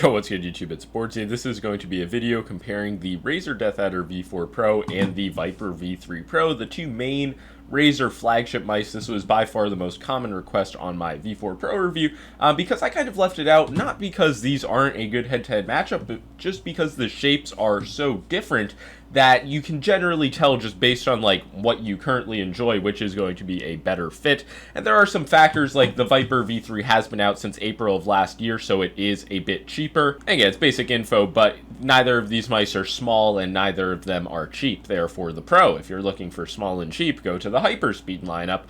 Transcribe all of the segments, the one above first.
Yo, what's good YouTube? It's boardzy. This is going to be a video comparing the Razer Deathadder V4 Pro and the Viper V3 Pro, the two main Razer flagship mice. This was by far the most common request on my V4 Pro review, because I kind of left it out, not because these aren't a good head-to-head matchup, but just because the shapes are so different that you can generally tell just based on like what you currently enjoy which is going to be a better fit. And there are some factors like the Viper V3 has been out since April of last year, so it is a bit cheaper. Again, it's basic info, but neither of these mice are small and neither of them are cheap. Therefore, the Pro, if you're looking for small and cheap, go to the Hyperspeed lineup,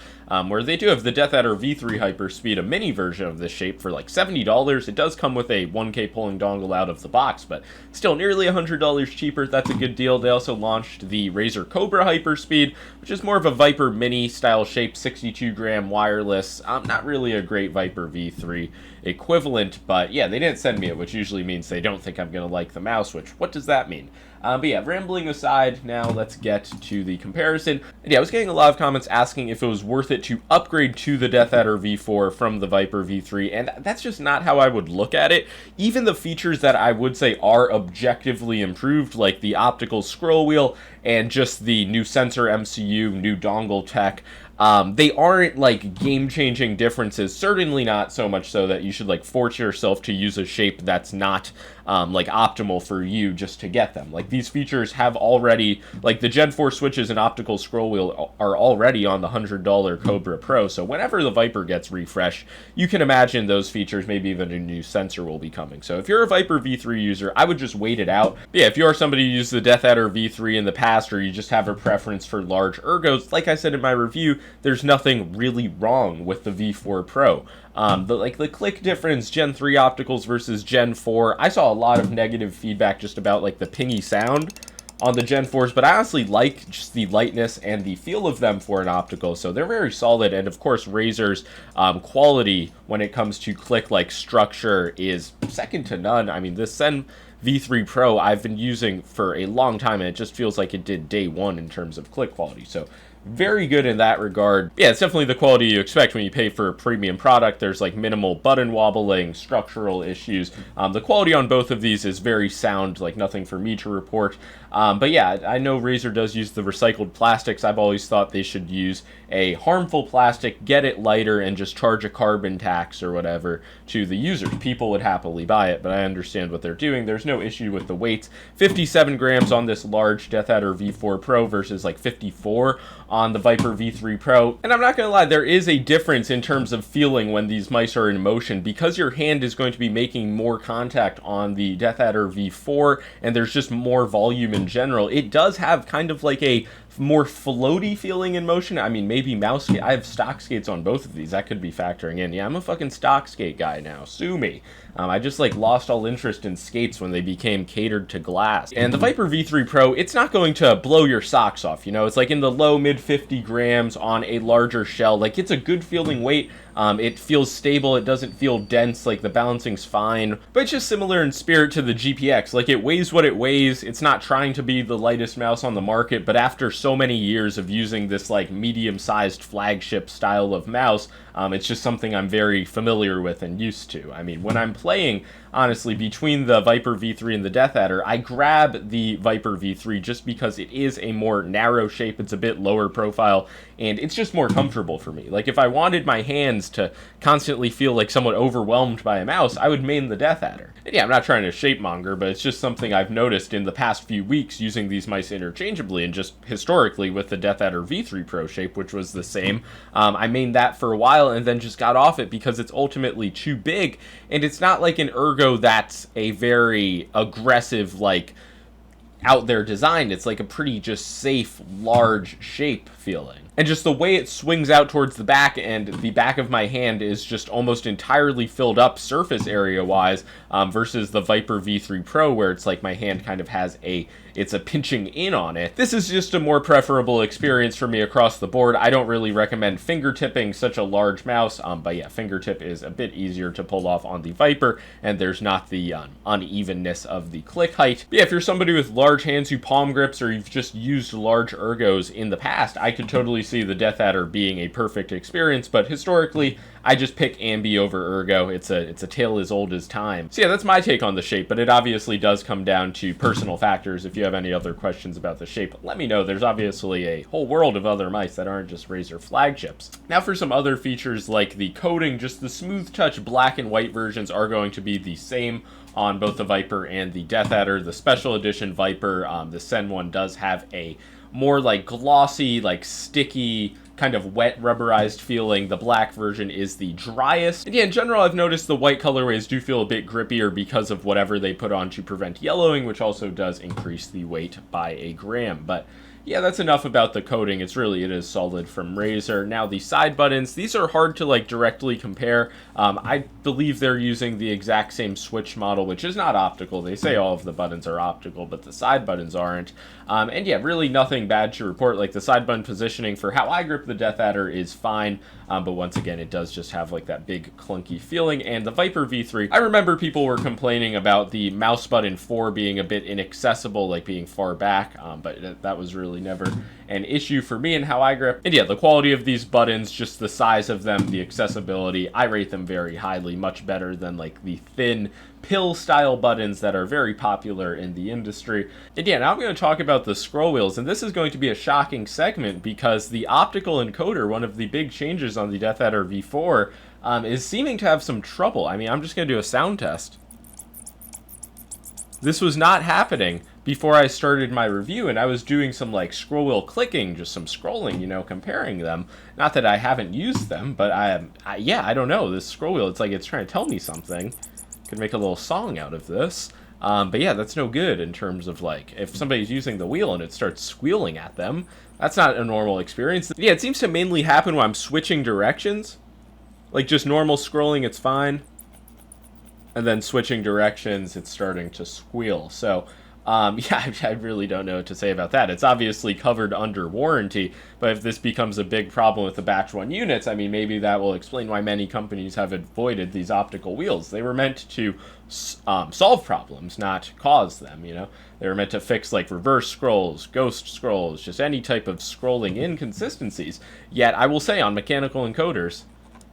where they do have the Deathadder V3 Hyperspeed, a mini version of this shape for like $70. It does come with a 1K pulling dongle out of the box, but still nearly $100 cheaper. That's a good deal. They also launched the Razer Cobra Hyperspeed, which is more of a Viper Mini style shape, 62-gram wireless. Not really a great Viper V3 equivalent, but yeah, they didn't send me it, which usually means they don't think I'm going to like the mouse, which, what does that mean? But yeah, rambling aside, now let's get to the comparison. And yeah, I was getting a lot of comments asking if it was worth it to upgrade to the Deathadder V4 from the Viper V3, and that's just not how I would look at it. Even the features that I would say are objectively improved, like the optical scroll wheel and just the new sensor MCU, new dongle tech, they aren't like game-changing differences, certainly not so much so that you should like force yourself to use a shape that's not like optimal for you just to get them. Like these features have already, like the Gen 4 switches and optical scroll wheel are already on the $100 Cobra Pro, so whenever the Viper gets refreshed, you can imagine those features, maybe even a new sensor will be coming. So if you're a Viper V3 user, I would just wait it out. But yeah, if you are somebody who used the Deathadder V3 in the past, or you just have a preference for large ergos, like I said in my review, there's nothing really wrong with the V4 Pro. The click difference, Gen 3 opticals versus Gen 4, I saw a lot of negative feedback just about like the pingy sound on the Gen 4s, but I honestly like just the lightness and the feel of them for an optical, so they're very solid. And of course, Razer's quality when it comes to click-like structure is second to none. I mean, this Zen V3 Pro I've been using for a long time, and it just feels like it did day one in terms of click quality, so very good in that regard. Yeah, it's definitely the quality you expect when you pay for a premium product. There's like minimal button wobbling, structural issues. The quality on both of these is very sound, like nothing for me to report. But yeah, I know Razer does use the recycled plastics. I've always thought they should use a harmful plastic, get it lighter, and just charge a carbon tax or whatever to the users. People would happily buy it, but I understand what they're doing. There's no issue with the weights. 57 grams on this large Deathadder V4 Pro versus like 54 on the Viper V3 Pro. And I'm not gonna lie, there is a difference in terms of feeling when these mice are in motion, because your hand is going to be making more contact on the Deathadder V4, and there's just more volume in general. It does have kind of like a more floaty feeling in motion. I mean, maybe mouse skate. I have stock skates on both of these. That could be factoring in. Yeah, I'm a fucking stock skate guy now. Sue me. I just like lost all interest in skates when they became catered to glass. And the Viper V3 Pro, it's not going to blow your socks off, you know? It's like in the low mid 50 grams on a larger shell. Like it's a good feeling weight. It feels stable, it doesn't feel dense, like the balancing's fine, but it's just similar in spirit to the GPX. Like it weighs what it weighs. It's not trying to be the lightest mouse on the market, but after so many years of using this like medium-sized flagship style of mouse, it's just something I'm very familiar with and used to. I mean, when I'm playing, honestly, between the Viper V3 and the Deathadder, I grab the Viper V3 just because it is a more narrow shape, it's a bit lower profile, and it's just more comfortable for me. Like, if I wanted my hands to constantly feel like somewhat overwhelmed by a mouse, I would main the Deathadder. And yeah, I'm not trying to shape monger, but it's just something I've noticed in the past few weeks using these mice interchangeably, and just historically with the Deathadder V3 Pro shape, which was the same. I mained that for a while and then just got off it because it's ultimately too big, and it's not like an ergo that's a very aggressive, like, out there design. It's like a pretty just safe, large shape feeling. And just the way it swings out towards the back, and the back of my hand is just almost entirely filled up surface area wise, versus the Viper V3 Pro, where it's like my hand kind of has it's a pinching in on it. This is just a more preferable experience for me across the board. I don't really recommend fingertipping such a large mouse, but yeah, fingertip is a bit easier to pull off on the Viper, and there's not the unevenness of the click height. But yeah, if you're somebody with large hands who palm grips, or you've just used large ergos in the past, I could totally see the Deathadder being a perfect experience, but historically, I just pick ambi over ergo. It's a tale as old as time. So yeah, that's my take on the shape, but it obviously does come down to personal factors. If you have any other questions about the shape, let me know. There's obviously a whole world of other mice that aren't just Razer flagships. Now for some other features like the coating, just the smooth touch black and white versions are going to be the same on both the Viper and the Deathadder. The special edition Viper, the Sen one, does have a more like glossy, like sticky, kind of wet rubberized feeling. The black version is the driest. And yeah, in general, I've noticed the white colorways do feel a bit grippier because of whatever they put on to prevent yellowing, which also does increase the weight by a gram. But yeah, that's enough about the coating. It is solid from Razer. Now the side buttons, these are hard to like directly compare. I believe they're using the exact same switch model, which is not optical. They say all of the buttons are optical, but the side buttons aren't. And yeah, really nothing bad to report. Like the side button positioning for how I grip the Deathadder is fine. But once again, it does just have like that big clunky feeling. And the Viper V3, I remember people were complaining about the mouse button 4 being a bit inaccessible, like being far back. But that was really never an issue for me and how I grip. And yeah, the quality of these buttons, just the size of them, the accessibility, I rate them very highly, much better than like the thin pill style buttons that are very popular in the industry. And yeah, now I'm going to talk about the scroll wheels, and this is going to be a shocking segment because the optical encoder, one of the big changes on the Deathadder V4, is seeming to have some trouble. I mean, I'm just going to do a sound test. This was not happening before I started my review, and I was doing some like scroll wheel clicking, just some scrolling, you know, comparing them. Not that I haven't used them, but yeah, I don't know. This scroll wheel, it's like it's trying to tell me something. Could make a little song out of this. But yeah, that's no good in terms of like, if somebody's using the wheel and it starts squealing at them, that's not a normal experience. Yeah, it seems to mainly happen when I'm switching directions. Like just normal scrolling, it's fine. And then switching directions, it's starting to squeal. So, yeah, I really don't know what to say about that. It's obviously covered under warranty, but if this becomes a big problem with the batch 1 units, I mean, maybe that will explain why many companies have avoided these optical wheels. They were meant to solve problems, not cause them, you know? They were meant to fix, like, reverse scrolls, ghost scrolls, just any type of scrolling inconsistencies. Yet, I will say, on mechanical encoders,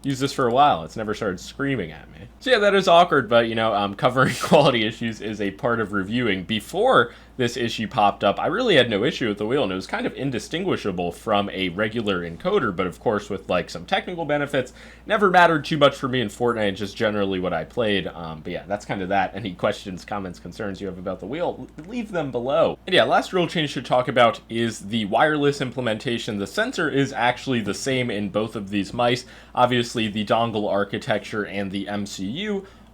used this for a while. It's never started screaming at me. So yeah, that is awkward, but you know, covering quality issues is a part of reviewing. Before this issue popped up, I really had no issue with the wheel, and it was kind of indistinguishable from a regular encoder, but of course with like some technical benefits, never mattered too much for me in Fortnite, just generally what I played. But yeah, that's kind of that. Any questions, comments, concerns you have about the wheel, leave them below. And yeah, last real change to talk about is the wireless implementation. The sensor is actually the same in both of these mice. Obviously, the dongle architecture and the MCU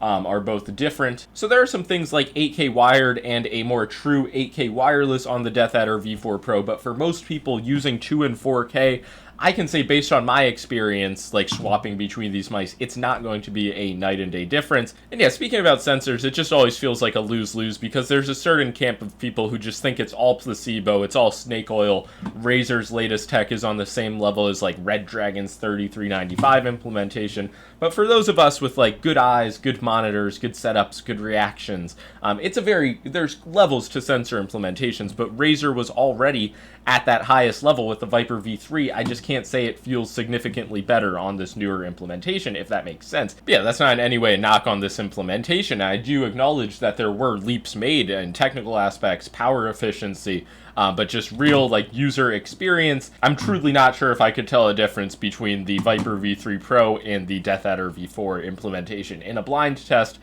are both different. So there are some things like 8K wired and a more true 8K wireless on the Deathadder V4 Pro, but for most people using 2 and 4K, I can say based on my experience, like swapping between these mice, it's not going to be a night and day difference. And yeah, speaking about sensors, it just always feels like a lose-lose because there's a certain camp of people who just think it's all placebo, it's all snake oil. Razer's latest tech is on the same level as like Red Dragon's 3395 implementation. But for those of us with like good eyes, good monitors, good setups, good reactions, there's levels to sensor implementations, but Razer was already at that highest level with the Viper V3. I just can't say it feels significantly better on this newer implementation, if that makes sense. But yeah, that's not in any way a knock on this implementation. I do acknowledge that there were leaps made in technical aspects, power efficiency, but just real like user experience, I'm truly not sure if I could tell a difference between the Viper V3 Pro and the Deathadder V4 implementation in a blind test.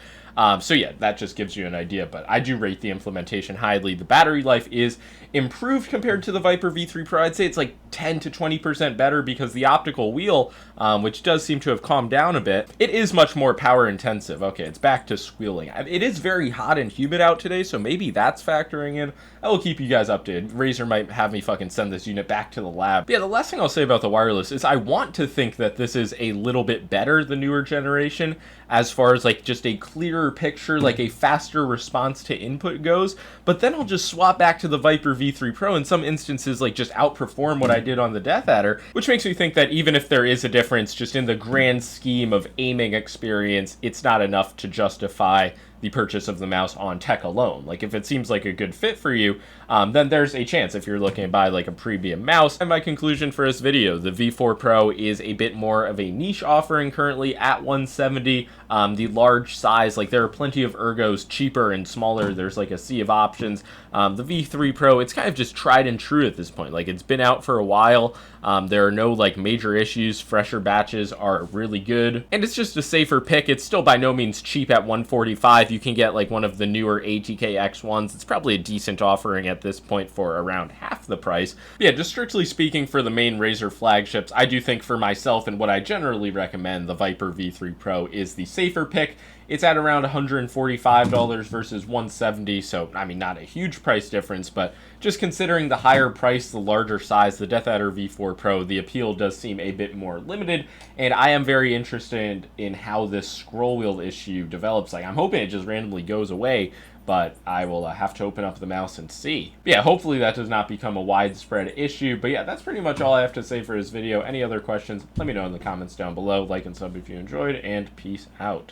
So yeah, that just gives you an idea, but I do rate the implementation highly. The battery life is improved compared to the Viper V3 Pro. I'd say it's like 10 to 20% better because the optical wheel, which does seem to have calmed down a bit, it is much more power intensive. Okay, it's back to squealing. It is very hot and humid out today, so maybe that's factoring in. I will keep you guys updated. Razer might have me fucking send this unit back to the lab. But yeah, the last thing I'll say about the wireless is I want to think that this is a little bit better, the newer generation, as far as like just a clearer picture, like a faster response to input goes, but then I'll just swap back to the Viper V3 Pro in some instances, like just outperform what I did on the Deathadder, which makes me think that even if there is a difference just in the grand scheme of aiming experience, it's not enough to justify the purchase of the mouse on tech alone. Like, if it seems like a good fit for you, then there's a chance if you're looking to buy like a premium mouse. And my conclusion for this video, the V4 Pro is a bit more of a niche offering currently at $170. The large size, like there are plenty of ergos cheaper and smaller. There's like a sea of options. The V3 Pro, it's kind of just tried and true at this point. Like, it's been out for a while. There are no like major issues. Fresher batches are really good, and it's just a safer pick. It's still by no means cheap at $145. You can get like one of the newer ATK X1s. It's probably a decent offering at this point for around half the price. But yeah, just strictly speaking, for the main Razer flagships, I do think for myself and what I generally recommend, the Viper V3 Pro is the safer pick. It's at around $145 versus $170, so I mean, not a huge price difference, but just considering the higher price, the larger size, the Deathadder V4 Pro, the appeal does seem a bit more limited, and I am very interested in how this scroll wheel issue develops. Like, I'm hoping it just randomly goes away, but I will have to open up the mouse and see. But yeah, hopefully that does not become a widespread issue. But yeah, that's pretty much all I have to say for this video. Any other questions, let me know in the comments down below. Like and sub if you enjoyed, and peace out.